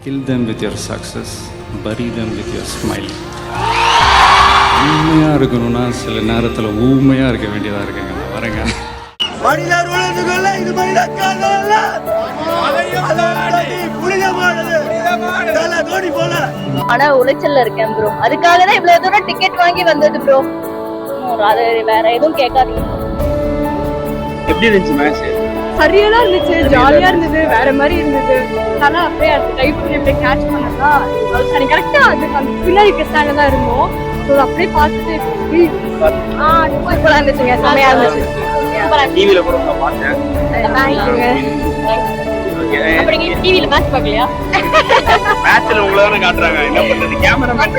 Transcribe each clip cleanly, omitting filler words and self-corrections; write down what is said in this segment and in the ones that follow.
Kill them with your success, bury them with your smile. உண்மையாக இருக்கணும்னா சில நேரத்தில் ஊமையாக இருக்க வேண்டியதாக இருக்குங்க. நான் வரேங்க. மனிதர் உலகத்துக்குள்ள இது மனிதக்காரல்ல. புனிதமானது. தோனி போல. ஆனா உளைச்சல்ல இருக்கேன் ப்ரோ. அதுக்காக தான் இவ்வளவு தூரம் டிக்கெட் வாங்கி வந்தது ப்ரோ. அது வேற எதுவும் கேட்காதீங்க. எப்படி இருந்துச்சு மேட்ச்? சரியா இருந்துச்சு, ஜாலியா இருந்தது, வேற மாதிரி இருந்தது. ஆனா அப்படியே அது டைப் பண்ணி அப்படியே கேட்ச் பண்ணதா சரி கரெக்டா அது அந்த பின்னாடி கிறிஸ்டாங்க தான் இருந்தோம். ஸோ அப்படியே பார்த்துட்டு சூப்பரா இருந்துச்சுங்க, செமையா இருந்துச்சு. டிவில கூட நான் பார்த்தேன். அப்ப நீங்க டிவில மேட்ச் பார்க்கலையா? மேட்ச்ல உங்களை தான காட்டுறாங்க. என்ன பண்றது? Cameraman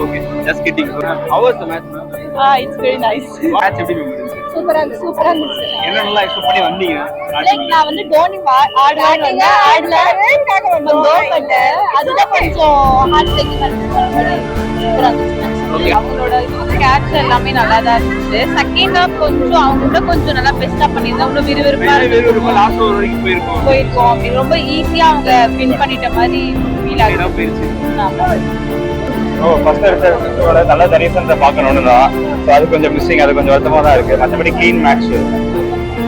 okay just kidding. How was the match? It's very nice. Match எப்படி இருந்துச்சு? சூப்பரா இருந்துச்சு. என்ன நல்லா எக்ஸ்பெக்ட் பண்ணி வந்தீங்க? நான் வந்து டோனி ஆடுவேன்னு வந்தேன். ஆடல அதுதான் கொஞ்சம் ஹார்ட் டேக்கிங் அவங்களோட கேட்ச் எல்லாமே நல்லா தான் இருந்துச்சு. செகண்ட் ஹாஃப் கொஞ்சம் அவங்க கொஞ்சம் நல்லா பெஸ்டா பண்ணியிருந்தா இன்னும் விறுவிறுப்பா லாஸ்ட் ஓவர் வரைக்கும் போயிருக்கோம் அப்படின்னு ரொம்ப ஈஸியா அவங்க வின் பண்ணிட்ட மாதிரி ஃபீல் ஆகுது. ஃபர்ஸ்ட் எடுத்தோட நல்ல தரிசனத்தை பார்க்கணும்னு தான். ஸோ அது கொஞ்சம் மிஸ்ஸிங், அது கொஞ்சம் வருத்தமாக தான் இருக்கு. மற்றபடி clean match.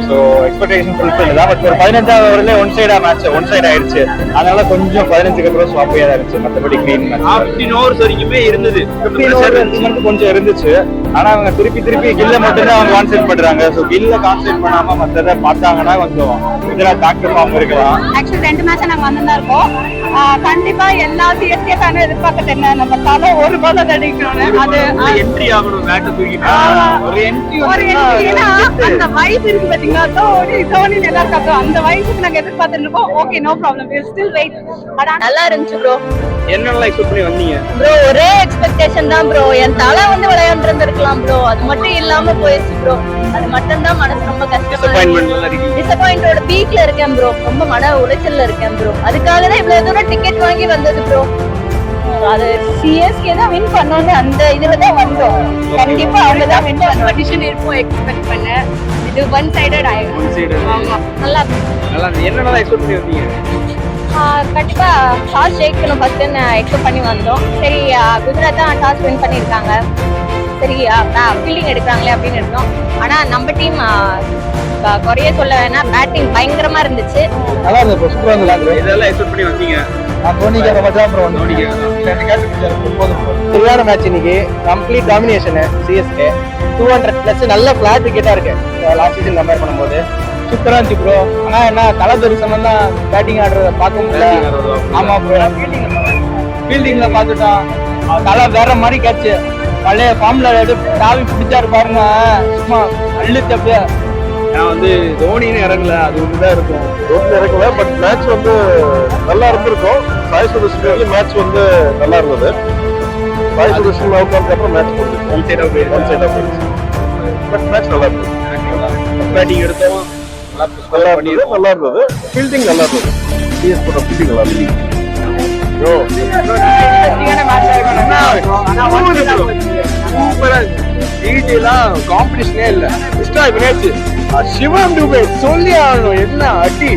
So expectation fulfil தான். பட் ஒரு 15வது ஓவர்லேயே ஒன் சைட் ஆயிடுச்சு. அதனால கொஞ்சம் 15க்கு அப்புறம் ஸ்வாப்பியாக தான் இருந்துச்சு. மற்றபடி கிளீன் மேட்ச். 15 ஓவர்ஸ் வரைக்குமே இருந்தது. 15 ஓவர் கொஞ்சம் இருந்துச்சு. ஆனா அவங்க திருப்பி கில்ல மட்டும்தான் அவங்க கான்சென்ட்ரேட் பண்றாங்க. ஸோ கில்ல கான்சென்ட்ரேட் பண்ணாம மற்றதை பார்த்தாங்கன்னா கொஞ்சம் இதெல்லாம் தாக்கமாக இருக்கலாம். ஆக்சுவலி 2 மேட்ச் நாங்க வந்துதான் இருக்கோம். கண்டிப்பா எல்லா சிஎஸ்கே ஃபேனும் எதிர்பார்க்கறது என்ன, நம்ம தலை ஒரு பால் அடிக்கணும். அது என்ட்ரி ஆகணும். பேட் தூக்கிட்டு ஒரு என்ட்ரி அந்த வைப் இருக்கு பாத்தீங்களா? தோனி நல்லா இருக்காங்க. அந்த வைப்புக்கு நாங்க எதிர்பார்த்துட்டு இருக்கோம். Okay, no problem, we will still wait. நல்லா இருந்துச்சு ப்ரோ. என்னெல்லாம் எக்ஸ்பெக்ட் பண்ணி வந்தீங்க ப்ரோ? ஒரே எக்ஸ்பெக்டேஷன் தான் ப்ரோ. என் தலை வந்து விளையாண்டு இருந்திருக்கலாம் ப்ரோ. அது மட்டும் இல்லாம போயிடுச்சு ப்ரோ. அது மட்டும் தான் மனசு ரொம்ப டிசப்பாயிண்டோட பீக்ல இருக்கேன் ப்ரோ. ரொம்ப மன உளைச்சல்ல இருக்கேன் ப்ரோ. அதுக்காக தான் இவ்வளவு தூரம் டிக்கெட் வாங்கி வந்தது ப்ரோ. அது சிஎஸ்கே தான் வின் பண்ணோன்னு அந்த இதுல தான் வந்தோம். கண்டிப்பா அவங்க தான் வின் காம்படிஷன் இருக்கும் எக்ஸ்பெக்ட் பண்ண. இது ஒன் சைடட் ஆயிடும். ஆமா, நல்லா என்னெல்லாம் எக்ஸ்பெக்ட் பண்ணி வந்தீங்க? கண்டிப்பா டாஸ் ஜெயிக்கணும் ஃபர்ஸ்ட் எக்ஸ்பெக்ட் பண்ணி வந்தோம். சரி, குஜராத் தான் டாஸ் வின் பண்ணியிருக்காங்க. சரி, ஃபீல்டிங் எடுக்கிறாங்களே அப்படின்னு இருந்தோம். ஆனா நம்ம டீம் குறைய சொல்ல வேணாம், பேட்டிங் பயங்கரமா இருந்துச்சு. நல்லா இருந்துச்சு, சூப்பரா இருந்துச்சு. இதெல்லாம் எக்ஸ்பெக்ட் பண்ணி வந்தீங்க? தோனிக்காக மட்டும் ப்ரோ. சரியான மேட்ச் இன்னைக்கு. Complete domination CSK. 200+ நல்ல பிளாட் விக்கெட்டா இருக்கு லாஸ்ட் சீசன் கம்பேர் பண்ணும்போது. சூப்பரா இருந்துச்சு ப்ரோ. ஆனா என்ன தலை தரிசனம் தான் பேட்டிங் ஆடுறத பார்க்க முடியல. ஆமா ப்ரோ, ஃபீல்டிங்ல பார்த்துட்டான். தலை வேற மாதிரி கேட்ச். பழைய ஃபார்ம்ல தாவி பிடிச்சாரு பாருங்க, சும்மா அள்ளுச்சு அப்படியே. நான் வந்து தோனின்னு இறங்கல, அது ஒண்ணுதான் இருக்கும். ரோட்ல இறங்கல. பட் மேட்ச் வந்து நல்லா இருந்திருக்கும். சாய் சுதர்ஷன் மேட்ச் வந்து நல்லா இருந்தது. சாய் சுதர்ஷன் அவுட் அப்புறம் மேட்ச் முடிஞ்சிச்சு. ஒன் சைடா போயிடுச்சு. பட் மேட்ச் நல்லா இருந்தது. பேட்டிங் எடுத்தோம், நல்லா இருந்தது. ஃபீல்டிங் நல்லா இருந்தது. சிஎஸ் போட்ட ஃபீல்டிங் நல்லா இருந்தது. காம்படிஷனே இல்ல. சிவம் துபே சொல்லி ஆகணும். என்ன அடி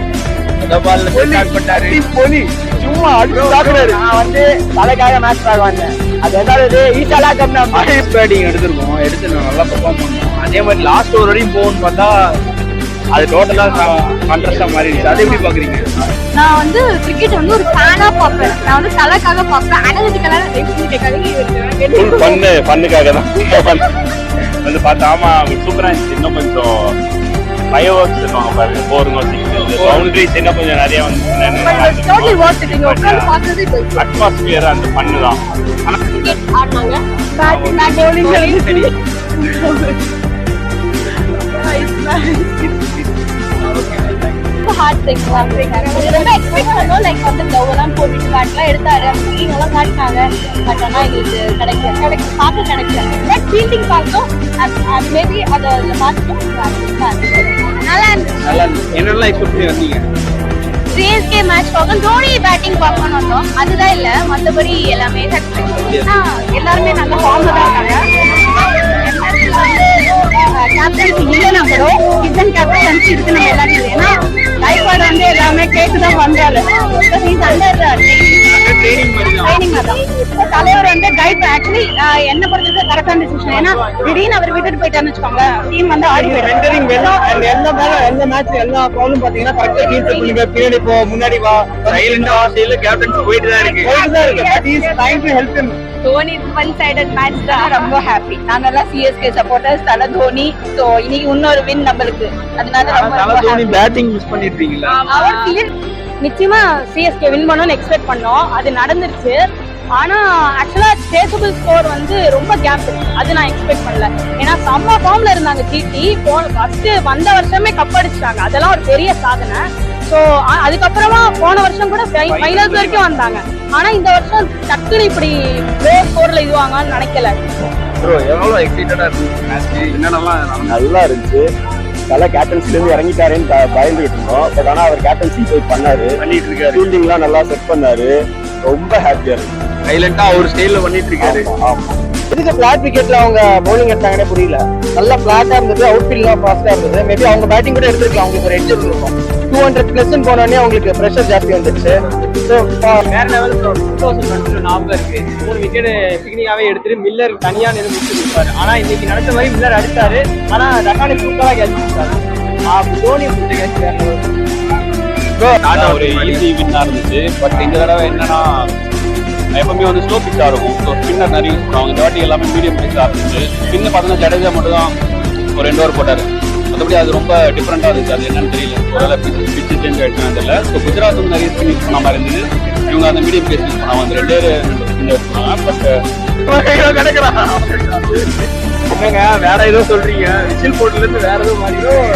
பொலி சும்மா அடி சாப்பிடாரு. நான் வந்து தலைக்காக மேட்ச் பார்க்க வந்தேன். அது எதாவது ஈஸியா பேட்டிங் எடுத்திருக்கோம். எடுத்து நல்லா பெர்ஃபார்ம் பண்ணோம். அதே மாதிரி லாஸ்ட் ஓவர் வரையும் போகணும்னு பார்த்தா அது டோட்டலா கான்ட்ராஸ்டா மாறிடுச்சு. அதை எப்படி பாக்குறீங்க? நான் வந்து கிரிக்கெட் வந்து ஒரு ஃபேனா பார்ப்பேன். நான் வந்து தலைக்காக பார்ப்பேன். அனலிட்டிக்கலா பண்ணுக்காக தான் வந்து பார்த்தா. ஆமா, சூப்பரா இருந்துச்சு. இன்னும் கொஞ்சம் பயோ ஒர்க்ஸ் இருப்பாங்க பாருங்க. போருங்க பவுண்டரிஸ் இன்னும் கொஞ்சம் நிறைய வந்து அட்மாஸ்பியர் அந்த பண்ணுதான். ஹார்ட் ரொம்ப எக்ஸ்பெக்ட் பண்ணோம். லைக் வந்து க்ளவ் எல்லாம் போட்டுட்டு பேட்லாம் எடுத்தாரு, எல்லாம் காட்டினாங்க. பட் ஆனால் எங்களுக்கு கிடைக்கல. பட் ஃபீல்டிங் பார்த்தோம். மேபி அதை பார்த்துட்டோம். நல்லா இருந்துச்சு. என்னெல்லாம் எக்ஸ்பெக்ட் பண்ணி வந்தீங்க? சிஎஸ்கே மேட்ச் பார்க்கணும், தோனி பேட்டிங் பார்க்கணும்னு வந்தோம். அதுதான் இல்லை, மற்றபடி எல்லாமே எல்லாருமே நல்ல ஃபார்ம்ல தான் இருக்காங்க. கேப்டன்சி இல்லைன்னா கூட கிச்சன் கேப்டன்சி இருக்கு நம்ம எல்லாரும். ஏன்னா லைஃபோட வந்து எல்லாமே கேட்டுதான் வந்தாரு. He's under ட்ரைனிங் மாதிரி தான். training அதான். தலைவர் வந்து கைட் ஆக்சுவலி என்ன பொறுத்தது கரெக்டான டிசிஷன். ஏன்னா திடீர்னு அவர் விட்டுட்டு போயிட்டான்னு வச்சுக்கோங்க, டீம் வந்து ஆடி போயிடும். மென்டரிங் வேணும். அண்ட் எந்த மேட்ச் எல்லா ப்ராப்ளம் பாத்தீங்கன்னா கரெக்டா டீம் செட் பண்ணுங்க, பின்னாடி போ, முன்னாடி வா, சைலண்டா சைடுல கேப்டன்ஸ் போயிட்டு தான் இருக்கு. He is trying to help him. Dhoni one sided match தான் ரொம்ப ஹாப்பி. நாங்கெல்லாம் சிஎஸ்கே சப்போர்ட்டர்ஸ், தல தோனி. சோ இன்னைக்கு இன்னொரு வின் நம்மளுக்கு, அதனால ரொம்ப தோனி பேட்டிங் மிஸ் பண்ணிருக்கீங்களா? அவர் ஃபீல் நிச்சயமா சிஎஸ்கே வின் பண்ணணும்னு எக்ஸ்பெக்ட் பண்ணோம், அது நடந்துருச்சு. ஆனா ஆக்சுவலா சேசபிள் ஸ்கோர் வந்து ரொம்ப கேப் இருக்கு, அது நான் எக்ஸ்பெக்ட் பண்ணல. ஏன்னா செம்ம ஃபார்ம்ல இருந்தாங்க ஜிடி. ஃபர்ஸ்ட் வந்த வருஷமே கப் அடிச்சிட்டாங்க, அதெல்லாம் ஒரு பெரிய சாதனை. ஸோ அதுக்கப்புறமா போன வருஷம் கூட ஃபைனல்ஸ் வரைக்கும் வந்தாங்க. ஆனா இந்த வருஷம் டக்குனு இப்படி லோ ஸ்கோர்ல இதுவாங்கன்னு நினைக்கல. ப்ரோ எவ்வளவு எக்ஸைட்டடா இருந்துச்சு மேட்ச்? என்னென்னலாம் நல்லா இருந்துச்சு. நல்லா கேப்டன்சில இருந்து இறங்கிட்டாருன்னு பயந்துகிட்டு இருந்தோம். பட் ஆனா அவர் கேப்டன்சி போய் பண்ணாரு, பண்ணிட்டு இருக்காரு. ஃபீல்டிங்லாம் நல்லா செட் பண்ணாரு. ரொம்ப ஹாப்பியா இருக்கு. சைலண்டா ஒரு ஸ்டைல்ல பண்ணிட்டு இருக்காரு. ஆமா. எதுக்கு பிளாட் விக்கெட்ல அவங்க பவுலிங் எடுத்தாங்கன்னே புரியல. நல்லா பிளாட்டா இருந்தது, அவுட் ஃபீல்ட்லாம் ஃபாஸ்டா இருந்தது. மேபி அவங்க பேட்டிங் கூட எடுத்துருக்கலாம், அவங்களுக்கு ஒரு எட்ஜ் இருக்கும். 200+ போனோடனே அவங்களுக்கு ப்ரெஷர் ஜாஸ்தி வந்துருச்சு. ஸோ வேற லெவல் 2020 ஞாபகம் இருக்கு. 3 விக்கெட் பிகினிங்காவே எடுத்துட்டு மில்லர் தனியா நின்று முடிச்சு கொடுப்பாரு. ஆனா இன்னைக்கு நடந்த மாதிரி மில்லர் அடிச்சாரு, ஆனா ரகானி சூப்பரா கேட்ச் கொடுத்தாரு. தோனி பிடிச்ச கேட்ச் வேற level. ஒரு ஈஸி வின்னா இருந்துச்சு. பட் இந்த தடவை என்னன்னா எப்பவுமே வந்து ஸ்லோ பிச்சா இருக்கும். ஸோ ஸ்பின்னர் நிறைய யூஸ் பண்ணுவாங்க. இந்த வாட்டி எல்லாமே மீடியம் பிச்சா இருந்துச்சு. ஸ்பின்னு பார்த்தீங்கன்னா ஜடேஜா மட்டும் தான் ஒரு 2 ஓவர் போட்டாரு. மற்றபடி அது ரொம்ப டிஃப்ரெண்டாக இருந்துச்சு. அது என்னன்னு தெரியல, ஒருவேளை பிச்சு சேஞ்ச் ஆயிடுச்சுன்னு தெரியல. ஸோ குஜராத் வந்து நிறைய ஸ்பின் யூஸ் பண்ண மாதிரி இருந்தது. இவங்க அந்த மீடியம் பேஸ் யூஸ் பண்ணாங்க. அந்த 2 ஸ்பின் யூஸ் பண்ணாங்க. பட் கிடைக்கிறான் என்னங்க வேற ஏதோ சொல்றீங்க? விசில் போட்டுல இருந்து வேற ஏதோ மாறிடும்.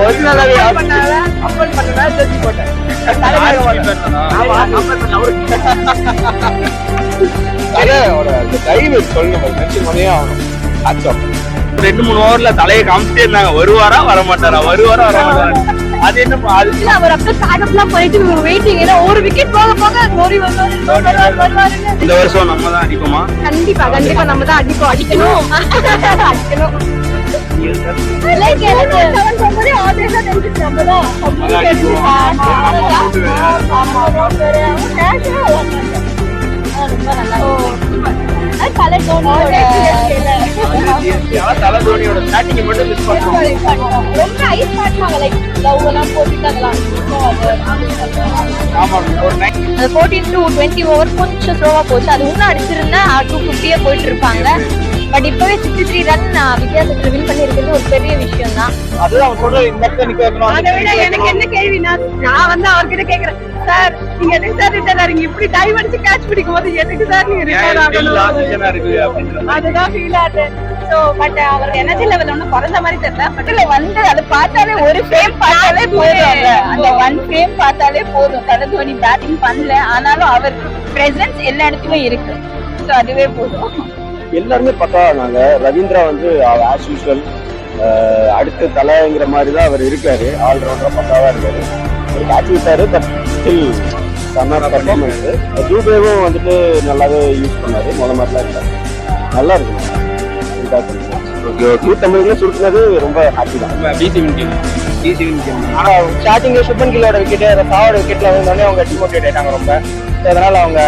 ஒரிஜினலாவே கம்பல் பண்ணதா ஜெர்சி போட்டேன். ஒரு 2-3 ஓவர்ல தலையை காமிச்சிட்டே இருந்தாங்க. வருவாரா வரமாட்டாரா, வருவாரா வரமாட்டாரா. அது என்ன இல்ல, அவர் அப்படியே பேக்கப்லாம் போயிட்டு வெயிட்டிங். ஏன்னா ஒரு விக்கெட் போக போக தோனி வருவாருன்னு. இந்த வருஷம் நம்ம தான் அடிப்போமா? கண்டிப்பா கண்டிப்பா நம்ம தான் அடிக்கணும். லைக் எனக்கு 7 போகும்போது ஆப்வியஸா தெரிஞ்சிச்சு நம்ம தான். ரொம்ப நல்லா தலை தோனியோட தலை தோனியோட ஸ்டார்டிங் மட்டும் மிஸ் பண்ணுவோம். ரொம்ப ஐஸ் காட்டுவாங்க, லைக் லவ் எல்லாம் போட்டுட்டாங்களாம். ஆமா, ஒரு 14 to 20 ஓவர் கொஞ்சம் ஸ்லோவா போச்சு. அது இன்னும் அடிச்சிருந்தா 250 போயிட்டு இருப்பாங்க. பட் இப்பவே 63 ரன் வித்தியாசத்துல வின் பண்ணி இருக்கிறது ஒரு பெரிய விஷயம் தான். அதுதான் அவன் சொல்ற இந்த இடத்துல நிக்க வைக்கணும். அதை விட எனக்கு என்ன கேள்வினா, நான் வந்து அவர்கிட்ட கேக்குறேன், சார் நீங்க எதுக்கு சார் ரிட்டர்ன் ஆறீங்க? இப்படி டைம் அடிச்சு கேட்ச் பிடிக்கும் போது எதுக்கு சார் நீங்க ரிட்டர்ன் ஆகணும்? இருக்கு அப்படின்னு அதுதான் ஃபீல் ஆகுது. சோ பட் அவரோட எனர்ஜி லெவல் ஒன்னும் குறைஞ்ச மாதிரி தெரியல. பட் இல்ல வந்து அது பார்த்தாலே ஒரு ஃப்ரேம் பார்த்தாலே போதும். அந்த 1 ஃப்ரேம் பார்த்தாலே போதும். தலை தோனி பேட்டிங் பண்ணல, ஆனாலும் அவர் பிரசன்ஸ் எல்லா இடத்துலயும் இருக்கு. சோ அதுவே போதும். எல்லாருமே பக்கா நாங்க. ரவீந்திரா வந்து ஆஸ் யூஸ்வல் அடுத்த தலைங்கிற மாதிரி தான் அவர் இருக்காரு. ஆல்ரவுண்டரா பக்காவா இருக்காரு. ஒரு கேட்ச் விட்டாரு, பட் ஸ்டில் செம்ம பர்ஃபார்மன்ஸ். ஜூபேவும் வந்துட்டு நல்லாவே யூஸ் பண்ணாரு. மாதிரிலாம் இருக்காரு. நல்லா இருக்கு. தமிழ்ல சுருக்குனது ரொம்ப ஹாப்பி தான். ஆனா ஸ்டார்டிங்ல சுப்மன் கில்லோட விக்கெட், சாவோட விக்கெட்ல வந்தோடனே அவங்க டிமோட்டிவேட் ஆயிட்டாங்க ரொம்ப. ஸோ அதனால அவங்க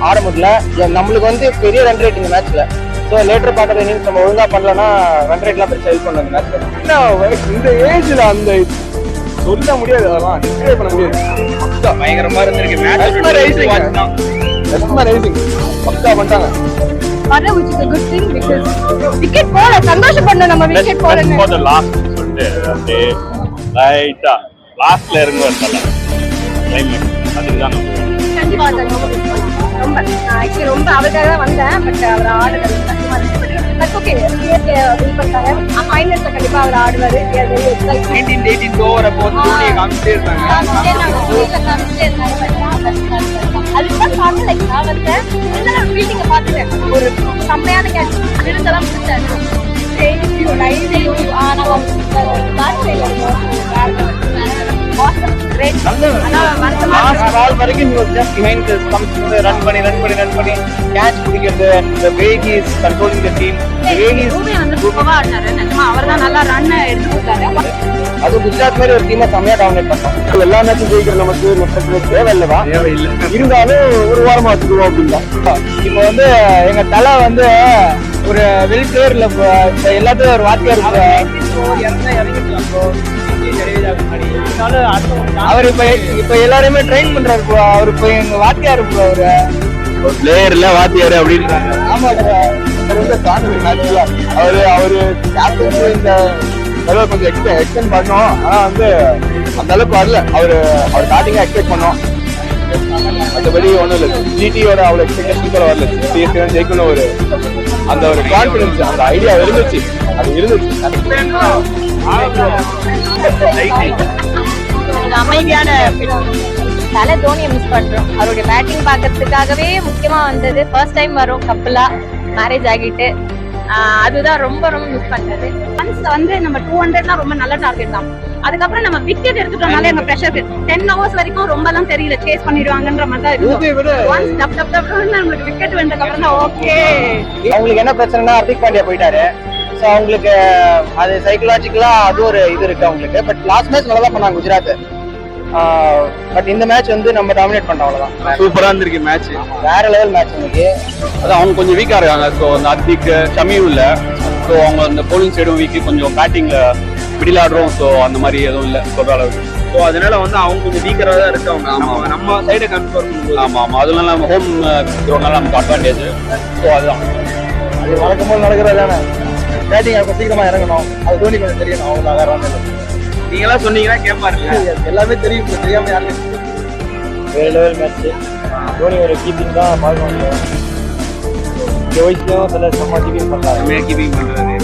ஆட முடியல. நம்மளுக்கு வந்து பெரிய ரன் ரேட் இந்த மேட்ச்ல. ஸோ லேட்டர் பார்க்குற இன்னிங்ஸ் நம்ம ஒழுங்கா பண்ணலன்னா ரன் ரேட்லாம் பெருசாக ஹெல்ப் பண்ண இந்த மேட்ச்ல. இந்த ஏஜ்ல அந்த சொல்ல முடியாது, அதெல்லாம் டிஸ்கிரைப் பண்ண முடியாது. பயங்கரமா இருந்திருக்கு மேட்ச். பக்கா பண்ணிட்டாங்க. வர which is a good thing because wicket போல சந்தோஷப்படணும். நம்ம விக்கெட் போலன்னு for the last சொல்லிட்டு அப்படியே ரைட்டா லாஸ்ட்ல இறங்க வரல கிளைமேட். அதுக்கு தான் நம்ம கண்டிப்பா ரொம்ப ஆக்சுவலி ரொம்ப அவருக்காக தான் வந்தேன். பட் அவர் ஆடுறது கஷ்டமா இருக்கு. பட் ஓகே, வின் பண்ணிட்டாங்க. ஃபைனல்ஸ்ல கண்டிப்பா அவர் ஆடுவாரு. 18 ஓவரை போட்டு தோனியை காமிச்சிட்டே இருந்தாங்க. அதுதான் பார்த்து லைக் நான் வந்தேன். ஃபீல்டிங்க பார்த்துட்டேன். ஒரு செம்மையான கேட்ச் விருந்தெல்லாம் பிடிச்சாரு. வருத்தமா லாஸ்ட் பால் வரைக்கும் he was just behind the stumps run பண்ணி கேட்ச் பிடிக்கிறது and the way he is controlling the team the way he is வந்து சூப்பரா ஆடினாரு நிஜமா அவர்தான் நல்லா ரன் எடுத்து கொடுத்தாரு அது குஜராத் மாதிரி ஒரு டீமை செம்மையா டாமினேட் பண்ணோம் எல்லா மேட்சும் ஜெயிக்கிற நமக்கு மொத்தத்துல தேவையில்லைதான் இருந்தாலும் ஒரு வாரமா வச்சுக்குவோம் அப்படின்னா இப்போ வந்து எங்க தலை வந்து ஒரு வெல் பிளேயர்ல எல்லாத்தையும் ஒரு வாத்தியார் அவர் இப்ப எல்லாரையுமே ட்ரெயின் பண்றாரு bro. அவர் இப்ப எங்க வாத்தியார் bro. அவரு பிளேயர் இல்ல வாத்தியாரு அப்படின்னு ஆமா bro. அவரு கேப்டன் இந்த தடவை கொஞ்சம் எக்ஸ்டெண்ட் பண்ணோம் ஆனா வந்து அந்த அளவுக்கு வரல அவர் ஸ்டார்டிங்கா எக்ஸ்பெக்ட் பண்ணோம் மற்றபடி ஒண்ணும் இல்லை ஜிடியோட அவ்வளவு எக்ஸ்பெக்டேஷன் கூட வரல சிஎஸ்கே தான் ஜெயிக்கணும் அந்த ஒரு கான்பிடன்ஸ் அந்த ஐடியா இருந்துச்சு அமைதியான தலை தோனியை மிஸ் பண்றோம் அவருடைய பேட்டிங் பாக்கிறதுக்காகவே முக்கியமா வந்தது ஃபர்ஸ்ட் டைம் வரும் கப்பலா மேரேஜ் ஆகிட்டு அதுதான் ரொம்ப மிஸ் பண்றது ஒன்ஸ் வந்து நம்ம 200 ரொம்ப நல்ல டார்கெட் தான் அதுக்கப்புறம் நம்ம விக்கெட் எடுத்துட்டோம்னாலே எங்க பிரஷருக்கு 10 ஹவர்ஸ் வரைக்கும் ரொம்ப எல்லாம் தெரியல சேஸ் பண்ணிடுவாங்கன்ற மாதிரி தான் இருக்கு ஒன்ஸ் நம்மளுக்கு விக்கெட் வந்ததுக்கு அப்புறம் தான் ஓகே அவங்களுக்கு என்ன பிரச்சனைனா ஹர்திக் பாண்டியா போயிட்டாரு ஸோ அவங்களுக்கு அது சைக்கலாஜிக்கலா அது ஒரு இது இருக்கு அவங்களுக்கு பட் லாஸ்ட் மேட்ச் நல்லா தான் பண்ணாங்க குஜராத் பட் இந்த மேட்ச் வந்து நம்ம டாமினேட் பண்ணோம் அவ்வளவுதான் சூப்பரா இருந்திருக்கு மேட்ச் வேற லெவல் மேட்ச் இன்னைக்கு அது அவங்க கொஞ்சம் வீக்கா இருக்காங்க ஸோ அந்த ஹர்திக் ஷமியும் இல்ல ஸோ அவங்க அந்த போலிங் சைடும் வீக்கு கொஞ்சம் பேட்டிங்ல மிடில் ஆடுறோம் ஸோ அந்த மாதிரி எதுவும் இல்லை சொல்ற அளவுக்கு ஸோ அதனால வந்து அவங்க கொஞ்சம் வீக்கரா தான் இருக்காங்க நம்ம சைடை கன்ஃபார்ம் பண்ணும்போது ஆமா அதனால நம்ம ஹோம் கிரௌண்ட்னால நமக்கு அட்வான்டேஜ் ஸோ அதுதான் அது வழக்கம் போது நடக்கிறது தானே பேட்டிங் அப்போ சீக்கிரமா இறங்கணும் அது தோனி கொஞ்சம் தெரியணும் அவங்க வேற ஒன்றும் நீங்களாம் சொன்னீங்கன்னா கேட்பாரு எல்லாமே தெரியும் தெரியாம யாருமே வேற லெவல் மேட்ச் தோனி ஒரு கீப்பிங் தான் பார்க்கணும் ஜோய்ஸும் சில சும்மா கீப்பிங் பண்றாரு கீப்பிங் பண்றாரு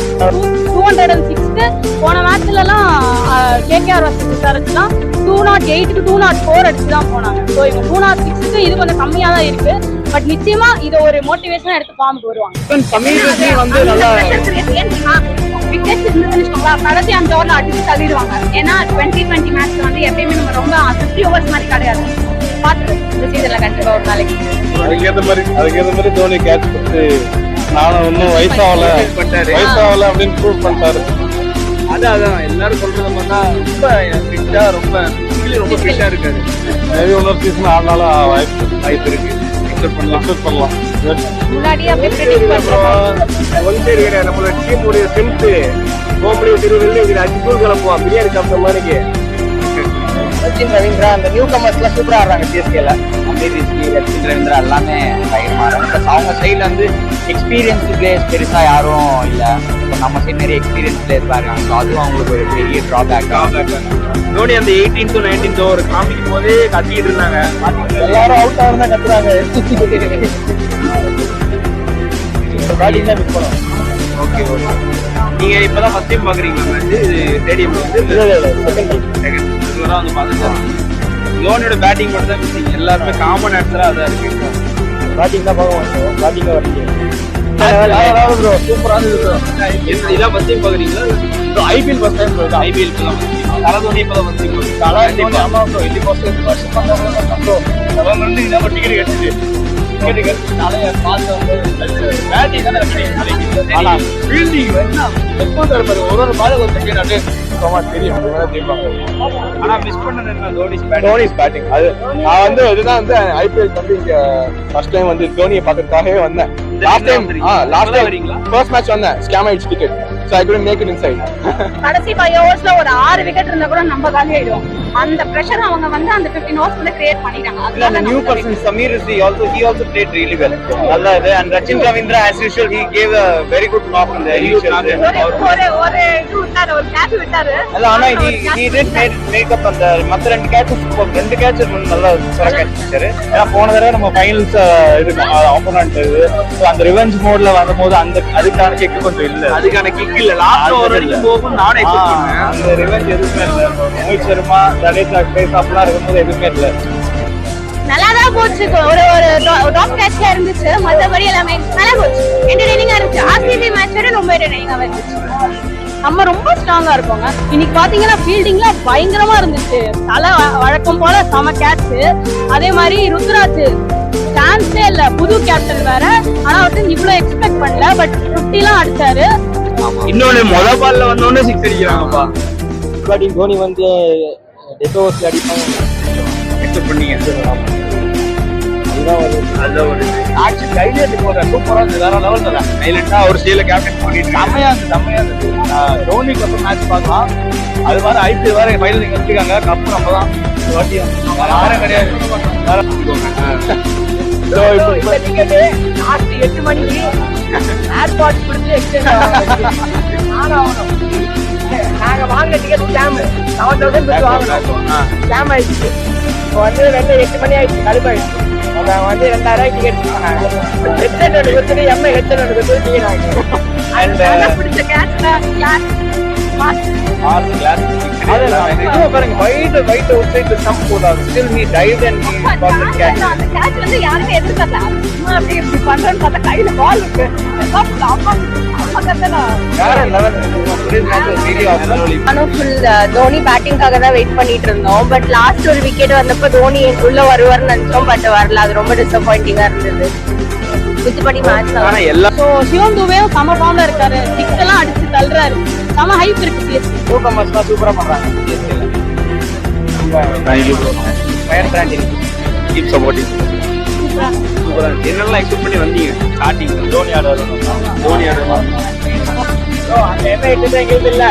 206 போன மேட்ச்ல எல்லாம் கேகேஆர் வர்சஸ் விசாரிச்சுலாம் 208 to 204 அடிச்சு தான் போனாங்க ஸோ இவங்க 206 இது கொஞ்சம் கம்மியா தான் இருக்கு பட் நிச்சயமா இது ஒரு மோட்டிவேஷனா எடுத்து ஃபார்முக்கு வருவாங்க சமீபத்தி வந்து நல்லா விக்கெட் இருந்துச்சுங்களா கடைசி 5 ஓவர்ல அடிச்சு தள்ளிடுவாங்க ஏன்னா 2020 மேட்ச்ல வந்து எப்பயுமே நம்ம ரொம்ப 50 ஓவர்ஸ் மாதிரி கிடையாது பாத்துருக்கோம் இந்த சீசன்ல கண்டிப்பா ஒரு நாளைக்கு அதுக்கேற்ற மாதிரி தோனி கேட்ச் கொடுத்து நானும் இன்னும் வயசாகல அப்படின்னு ப்ரூவ் பண்ணிட்டாரு அதான் எல்லாரும் சொல்றத பார்த்தா ரொம்ப ஃபிட்டா ரொம்ப ஃபிட்டா இருக்காரு மேபி இன்னொரு சீசன் ஆனாலும் வாய்ப்பு இருக்கு எக்ஸ்பெக்ட் பண்ணலாம் முன்னாடியே அப்படியே predict பண்றோம் ஒன் சைடு கிடையாது நம்மளோட டீமுடைய ஸ்ட்ரென்த் கோம்படி திருவெள்ளி இது 5 கோல் கலப்போம் பிரியாணி சாப்பிட்ட மாதிரிக்கு சச்சின் ரவீந்திரா அந்த நியூ கமர்ஸ்லாம் சூப்பரா ஆடுறாங்க சிஎஸ்கேல சச்சின் ரவீந்திரா எல்லாமே பயங்கரமா ஆடுறாங்க அவங்க சைட்ல வந்து எக்ஸ்பீரியன்ஸ் பிளேயர்ஸ் பெருசா யாரும் இல்ல இப்போ நம்ம சைடு நிறைய எக்ஸ்பீரியன்ஸ் பிளேயர்ஸ் பாருங்க ஸோ அதுவும் அவங்களுக்கு ஒரு பெரிய டிராபேக் தோனி அந்த 18th to 19th ஓவர் காமிக்கும் போதே கத்திக்கிட்டு இருந்தாங்க எல்லாரும் அவுட் ஆகுறதா கத்துறாங்க பேட்டிங் தான் மிஸ் பண்ணோம் ஓகே நீங்க இப்பதான் ஃபர்ஸ்ட் டைம் பாக்குறீங்களா மேட்ச் ஸ்டேடியம் வந்து செகண்ட் இதுவரை வந்து பார்த்துட்டு தோனியோட பேட்டிங் மட்டும் தான் மிஸ்ஸிங் எல்லாருமே காமன் ஆன்சரா அதான் இருக்கு பேட்டிங் தான் பார்க்க மாட்டோம் பேட்டிங் தான் வரீங்க சூப்பரா இருந்தது இதான் ஃபர்ஸ்ட் டைம் பாக்குறீங்களா ஐபிஎல் ஃபர்ஸ்ட் டைம் ஐபிஎல் இப்பதான் தலை தோனி இப்பதான் ஃபர்ஸ்ட் டைம் ஆமா ப்ரோ இந்த வருஷம் அவங்க வந்து இதான் டிக்கெட் எடுத்துட்டு தலைய பார்த்து பேட்டிங் தானே ஆனா ஃபீல்டிங் என்ன ஒரு பால் ஒரு செகண்ட் தெரியும் ஆனா மிஸ் பண்ணது என்ன தோனிஸ் பேட்டிங் அது நான் வந்து இதுதான் வந்து ஐபிஎல் வந்து இங்க ஃபர்ஸ்ட் டைம் வந்து தோனியை பார்க்கறதுக்காகவே வந்தேன் லாஸ்ட் டைம் வரீங்களா ஃபர்ஸ்ட் மேட்ச் வந்தேன் ஸ்கேம் ஆயிடுச்சு ticket so I couldn't make it inside கடைசி 5 ஓவர்ஸ்ல ஒரு 6 விக்கெட் இருந்தா கூட நம்ம காலி ஆயிடும் அந்த பிரஷர் அவங்க வந்து அந்த 15 ஓவர்ஸ் வந்து கிரியேட் பண்ணிட்டாங்க அந்த new person Sameer Rishi he also played really well நல்லா இது and Sachin Ravindra as usual he gave a very good knock in the initial ஒரு இது விட்டாரு ஒரு கேட்ச் விட்டாரு அல்ல ஆனா he did make up அந்த மத்த ரெண்டு கேட்சஸ் நல்லா சூப்பரா கேட்ச் பண்ணாரு ஏன்னா போன தடவை நம்ம ஃபைனல்ஸ் இது ஆப்போனன்ட் இது சோ அந்த ரிவெஞ்ச் மோட்ல வரும்போது அந்த அதுக்கான கிக் கொஞ்சம் இல்ல அதுக்கான கிக் இல்ல லாஸ்ட் ஓவர் வரைக்கும் போகும் நானே எக்ஸ்பெக்ட் பண்ணேன் அந்த ரிவெஞ்ச் எதுவுமே இல்ல மோஹித் சர்மா ஜடேஜா ஃபேஸ் ஆப்லாம் இருக்கும்போது எதுவுமே இல்ல நல்லாதான் போச்சு ஒரு டாப் கேட்ச்ல இருந்துச்சு மத்தபடி எல்லாமே நல்லா போச்சு என்டர்டெய்னிங்கா இருந்துச்சு ஆர்சிபி மேட்ச் விட ரொம்ப என்டர்டெய்னிங்கா இருந்துச்சு நம்ம ரொம்ப ஸ்ட்ராங்கா இருக்கோங்க. இன்னைக்கு பாத்தீங்கன்னா ஃபீல்டிங்ல பயங்கரமா இருந்துச்சு. தலை வழக்கம் போல செம கேட்ச். அதே மாதிரி ருத்ராஜ் சான்ஸே இல்ல, புது கேப்டன் வேற. ஆனா வந்து இவ்வளவு எக்ஸ்பெக்ட் பண்ணல, பட் 50 எல்லாம் அடிச்சாரு. இன்னொன்னு முத பால்ல வந்தோடனே 6 அடிக்கிறாங்கப்பா. பேட்டிங் தோனி வந்து டெத் ஓவர்ஸ்ல அடிப்பாங்க எக்ஸ்பெக்ட் பண்ணீங்க? அதுதான் ஒரு ஆக்சுவலி கைலேட்டு போற சூப்பரா இருந்தது, வேற லெவல் தான். கைலேட்டா ஒரு ஸ்டேல கேப்டன் பண்ணிட்டு செம்மையா இருந்தது. தோனிக்கு அப்புறம் மேட்ச் பார்க்கலாம். அது மாதிரி ஐபிஎல் வேற ஃபைனல் நீங்க வச்சிருக்காங்க. கப்பு நம்ம தான் வாட்டியும் யாரும் கிடையாது. டிக்கெட் லாஸ்ட் 8 மணிக்கு ஏர்பாட் கொடுத்து நாங்க வாங்கின டிக்கெட் ஸ்கேம் 7000 வாங்கணும். ஸ்கேம் ஆயிடுச்சு. இப்போ வந்து 8 மணி ஆயிடுச்சு, கடுப்பாயிடுச்சு. அவங்க வந்து 2000 டிக்கெட் ஹெட்செட் ஒன்று கொடுத்துட்டு எம்ஐ ஹெட்செட் ஒன்று கொடுத்துட்டு டிக்கெட் வாங்கினோம். பிடிச்ச கேட்ச்ல கிளாஸ் பாருங்க, வைட் அவுட் சைட் சம் போடாது. Still me dive and me perfect catch. அந்த கேட்ச் வந்து யாருமே எதிர்பார்க்கல. சும்மா அப்படியே இப்படி பண்றேன்னு பார்த்தா கையில பால் இருக்கு. வேற level. Today's match video upload நானும் ஃபுல் தோனி பேட்டிங்காக தான் வெயிட் பண்ணிட்டு இருந்தோம். பட் லாஸ்ட் ஒரு விக்கெட் வந்தப்ப தோனி உள்ள வருவார்னு நினைச்சோம், பட் வரல. அது ரொம்ப டிசப்பாயிண்டிங்கா இருந்தது. மிச்சபடி மேட்ச் ஆனா எல்லா சிவம் துபேவும் சம ஃபார்ம்ல இருக்காரு. 6 எல்லாம் அடிச்சு தள்ளுறாரு. சம ஹைப் இருக்கு சிஎஸ்கே. தூக்கம் மஸ்லாம் சூப்பரா பண்றாங்க. ஃபயர் பிராண்ட் இருக்கு. Keep supporting. சூப்பரா என்னெல்லாம் எக்ஸ்பெக்ட் பண்ணி வந்தீங்க ஸ்டார்டிங்? தோனி ஆடுவார். அங்க என்ன இட்டு எங்களுக்கு இல்ல,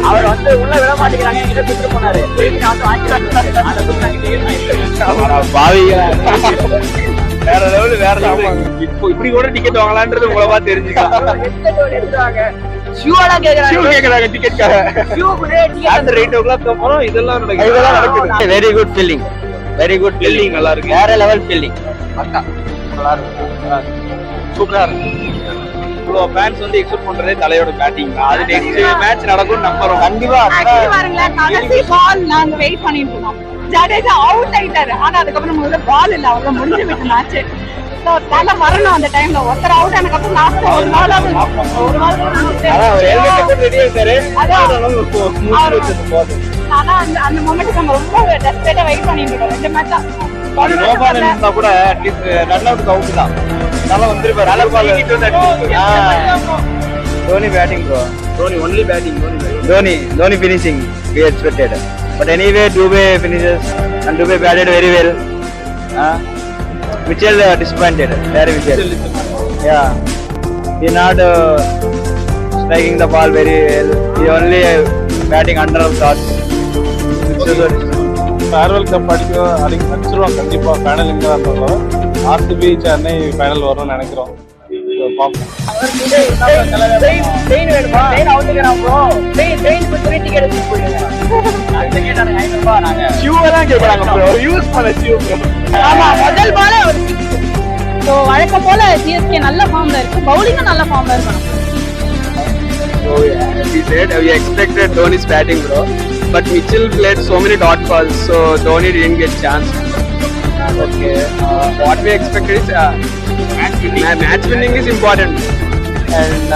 அவர் வந்து உள்ள விட மாட்டேங்கிறாங்க. எங்கிட்ட சுட்டு போனாரு. வேற லெவல். இப்போ இப்படி கூட டிக்கெட் வாங்கலான்றது உங்களவா தெரிஞ்சுக்கலாம். கேக்குறாங்க டிக்கெட்காக. அந்த ரேட் போறோம். இதெல்லாம் நடக்குது. Very good feeling. நல்லா இருக்கு. வேற லெவல் ஃபீலிங். நல்லா இருக்கு. சூப்பரா இருக்கு. இவ்வளவு ஃபேன்ஸ் வந்து எக்ஸ்பெக்ட் பண்றதே தலையோட பேட்டிங் தான். அது நெக்ஸ்ட் மேட்ச் நடக்கும் நம்புறோம். கண்டிப்பா பாருங்களேன், கடைசி பால் நாங்க வெயிட் பண்ணிட்டு இருந்தோம். ஜடேஜா அவுட் ஆயிட்டாரு. ஆனா அதுக்கப்புறம் முதல்ல பால் இல்ல, அவ்வளவு முடிஞ்சு விட்டு மேட்ச். தலை வரணும் அந்த டைம்ல. ஒருத்தர் அவுட் ஆனதுக்கப்புறம் லாஸ்ட் ஒரு பால் ஆனா அந்த மொமெண்ட் நம்ம ரொம்ப டெஸ்பரேட்டா வெயிட் பண்ணிட்டு இருக்கோம். 2 மேட்சா நோபால் இருந்தா கூட அட்லீஸ்ட் ரன் அவுட் அவுட் தான். நல்லா வந்துருப்பாரு. Dhoni batting bro. Dhoni only batting. Dhoni finishing we expected. But anyway, Dubey finishes and Dubey batted very well. Mitchell disappointed. Very Mitchell. Yeah. He not striking the ball very well. He only batting under shots. Farewell cup அடிச்சிருவாங்க கண்டிப்பா. Final எங்க இருந்தாலும் RCB Chennai final வரும்னு நினைக்கிறோம். Train வேணுமா? Train அவுட்டுக்கிறான் bro. Train கொடுத்து ticket எடுத்து போயிடுங்க. அந்த டிக்கெட் எனக்கு 500 ரூபாய். நாங்க ஷூ எல்லாம் கேக்குறாங்க bro. யூஸ் பண்ண ஷூ bro. ஆமா, முதல் பாலே ஒரு 6. சோ வழக்கம் போல சிஎஸ்கே நல்ல ஃபார்ம்ல இருக்கு. பவுலிங்கும் நல்ல ஃபார்ம்ல இருக்கு. So we said we expected Dhoni's batting bro, but Mitchell played so many dot balls, so Dhoni didn't get chance. Okay, what we expected is match winning is important, and